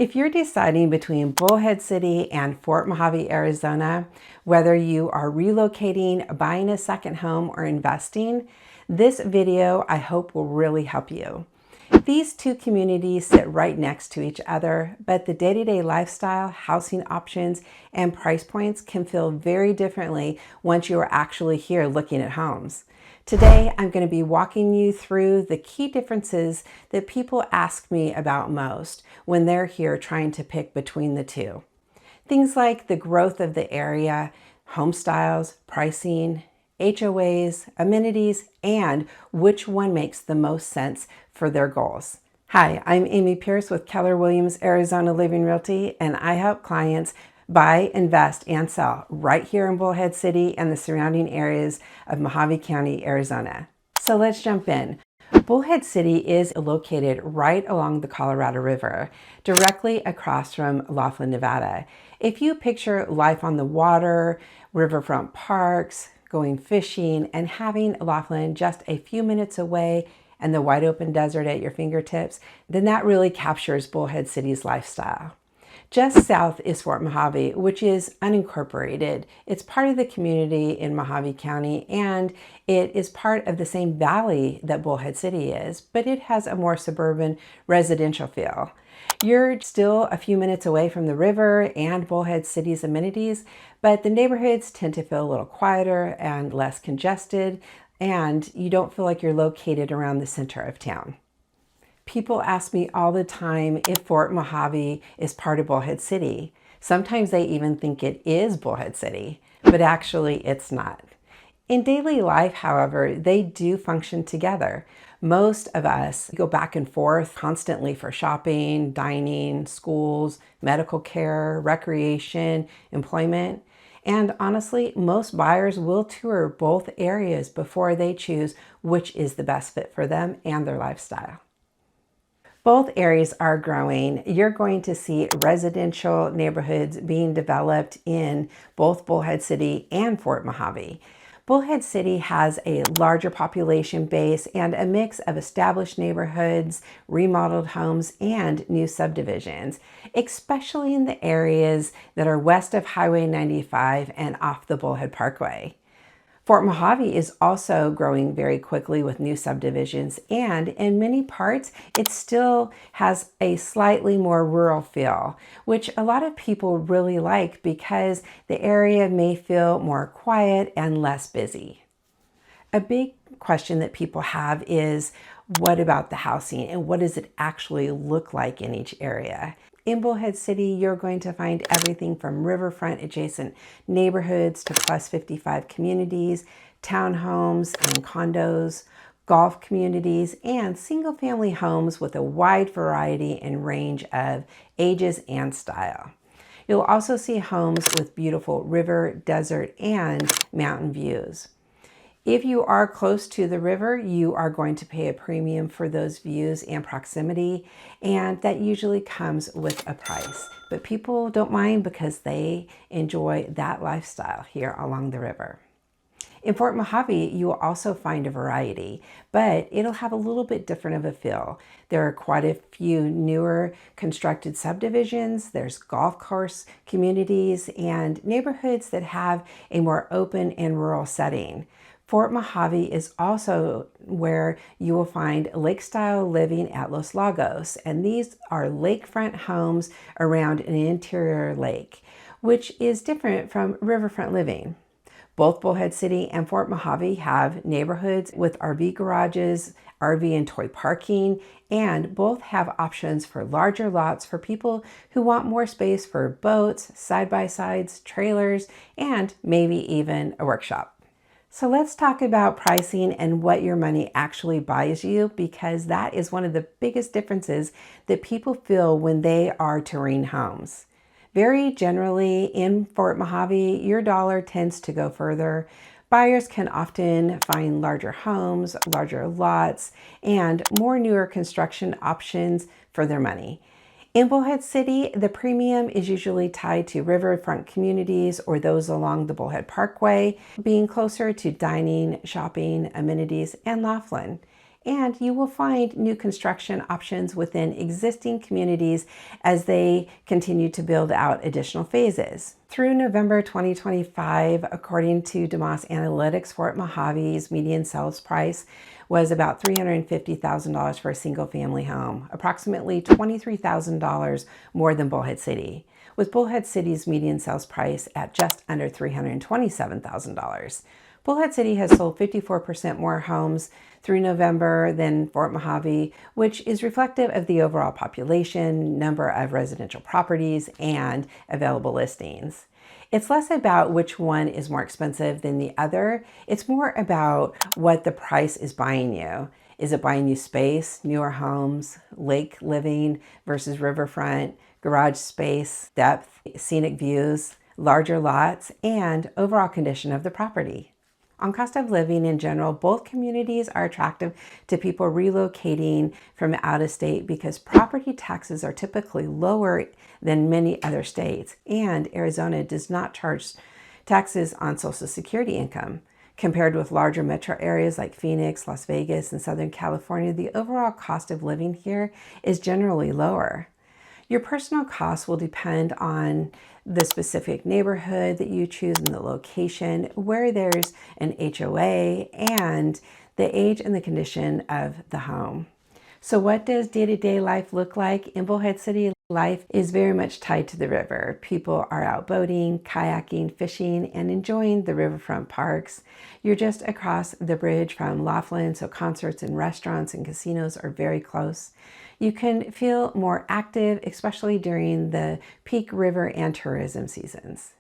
If you're deciding between Bullhead City and Fort Mohave, Arizona, whether you are relocating, buying a second home, or investing, this video I hope will really help you. These two communities sit right next to each other, but the day-to-day lifestyle, housing options, and price points can feel very differently once you are actually here looking at homes. Today, I'm going to be walking you through the key differences that people ask me about most when they're here trying to pick between the two. Things like the growth of the area, home styles, pricing, HOAs, amenities, and which one makes the most sense for their goals. Hi, I'm Amy Pierce with Keller Williams Arizona Living Realty, and I help clients buy, invest, and sell right here in Bullhead City and the surrounding areas of Mohave County, Arizona. So let's jump in. Bullhead City is located right along the Colorado River, directly across from Laughlin, Nevada. If you picture life on the water, riverfront parks, going fishing, and having Laughlin just a few minutes away and the wide open desert at your fingertips, then that really captures Bullhead City's lifestyle. Just south is Fort Mohave, which is unincorporated. It's part of the community in Mohave County, and it is part of the same valley that Bullhead City is, but it has a more suburban residential feel. You're still a few minutes away from the river and Bullhead City's amenities, but the neighborhoods tend to feel a little quieter and less congested, and you don't feel like you're located around the center of town. People ask me all the time if Fort Mohave is part of Bullhead City. Sometimes they even think it is Bullhead City, but actually it's not. In daily life, however, they do function together. Most of us go back and forth constantly for shopping, dining, schools, medical care, recreation, employment. And honestly, most buyers will tour both areas before they choose which is the best fit for them and their lifestyle. Both areas are growing. You're going to see residential neighborhoods being developed in both Bullhead City and Fort Mohave. Bullhead City has a larger population base and a mix of established neighborhoods, remodeled homes, and new subdivisions, especially in the areas that are west of Highway 95 and off the Bullhead Parkway. Fort Mohave is also growing very quickly with new subdivisions, and in many parts, it still has a slightly more rural feel, which a lot of people really like because the area may feel more quiet and less busy. A big question that people have is, what about the housing and what does it actually look like in each area? In Bullhead City, you're going to find everything from riverfront adjacent neighborhoods to plus 55 communities, townhomes and condos, golf communities, and single family homes with a wide variety and range of ages and style. You'll also see homes with beautiful river, desert, and mountain views. If you are close to the river, you are going to pay a premium for those views and proximity, and that usually comes with a price. But people don't mind because they enjoy that lifestyle here along the river. In Fort Mohave, you will also find a variety, but it'll have a little bit different of a feel. There are quite a few newer constructed subdivisions, there's golf course communities, and neighborhoods that have a more open and rural setting. Fort Mohave is also where you will find lake-style living at Los Lagos, and these are lakefront homes around an interior lake, which is different from riverfront living. Both Bullhead City and Fort Mohave have neighborhoods with RV garages, RV and toy parking, and both have options for larger lots for people who want more space for boats, side-by-sides, trailers, and maybe even a workshop. So let's talk about pricing and what your money actually buys you, because that is one of the biggest differences that people feel when they are touring homes. Very generally in Fort Mohave, your dollar tends to go further. Buyers can often find larger homes, larger lots, and more newer construction options for their money. In Bullhead City, the premium is usually tied to riverfront communities or those along the Bullhead Parkway, being closer to dining, shopping, amenities, and Laughlin. And you will find new construction options within existing communities as they continue to build out additional phases. Through November 2025, according to DeMoss Analytics, Fort Mojave's median sales price was about $350,000 for a single family home, approximately $23,000 more than Bullhead City, with Bullhead City's median sales price at just under $327,000. Bullhead City has sold 54% more homes through November than Fort Mohave, which is reflective of the overall population, number of residential properties, and available listings. It's less about which one is more expensive than the other. It's more about what the price is buying you. Is it buying you space, newer homes, lake living versus riverfront, garage space, depth, scenic views, larger lots, and overall condition of the property? On cost of living in general, both communities are attractive to people relocating from out of state because property taxes are typically lower than many other states, and Arizona does not charge taxes on Social Security income. Compared with larger metro areas like Phoenix, Las Vegas, and Southern California, the overall cost of living here is generally lower. Your personal costs will depend on the specific neighborhood that you choose and the location, where there's an HOA, and the age and the condition of the home. So what does day-to-day life look like? In Bullhead City, life is very much tied to the river. People are out boating, kayaking, fishing, and enjoying the riverfront parks. You're just across the bridge from Laughlin, so concerts and restaurants and casinos are very close. You can feel more active, especially during the peak river and tourism seasons.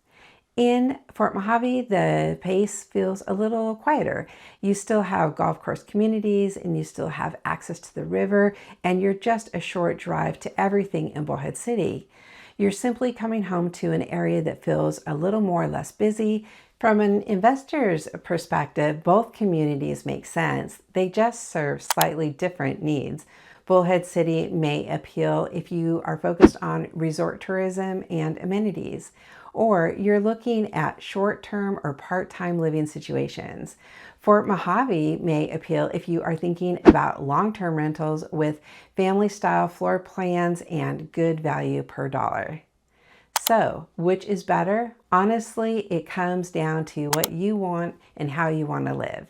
In Fort Mohave, the pace feels a little quieter. You still have golf course communities and you still have access to the river, and you're just a short drive to everything in Bullhead City. You're simply coming home to an area that feels a little more or less busy. From an investor's perspective, both communities make sense. They just serve slightly different needs. Bullhead City may appeal if you are focused on resort tourism and amenities, or you're looking at short-term or part-time living situations. Fort Mohave may appeal if you are thinking about long-term rentals with family-style floor plans and good value per dollar. So, which is better? Honestly, it comes down to what you want and how you want to live.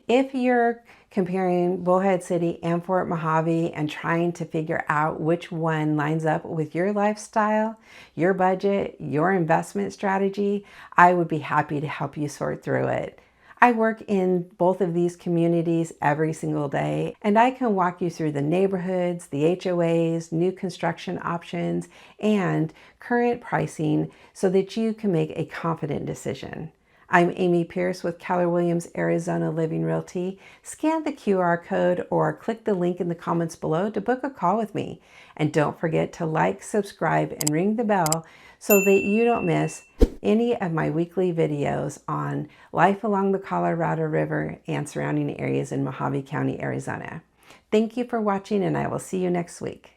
If you're comparing Bullhead City and Fort Mohave and trying to figure out which one lines up with your lifestyle, your budget, your investment strategy, I would be happy to help you sort through it. I work in both of these communities every single day, and I can walk you through the neighborhoods, the HOAs, new construction options, and current pricing so that you can make a confident decision. I'm Amy Pierce with Keller Williams Arizona Living Realty. Scan the QR code or click the link in the comments below to book a call with me. And don't forget to like, subscribe, and ring the bell so that you don't miss any of my weekly videos on life along the Colorado River and surrounding areas in Mohave County, Arizona. Thank you for watching, and I will see you next week.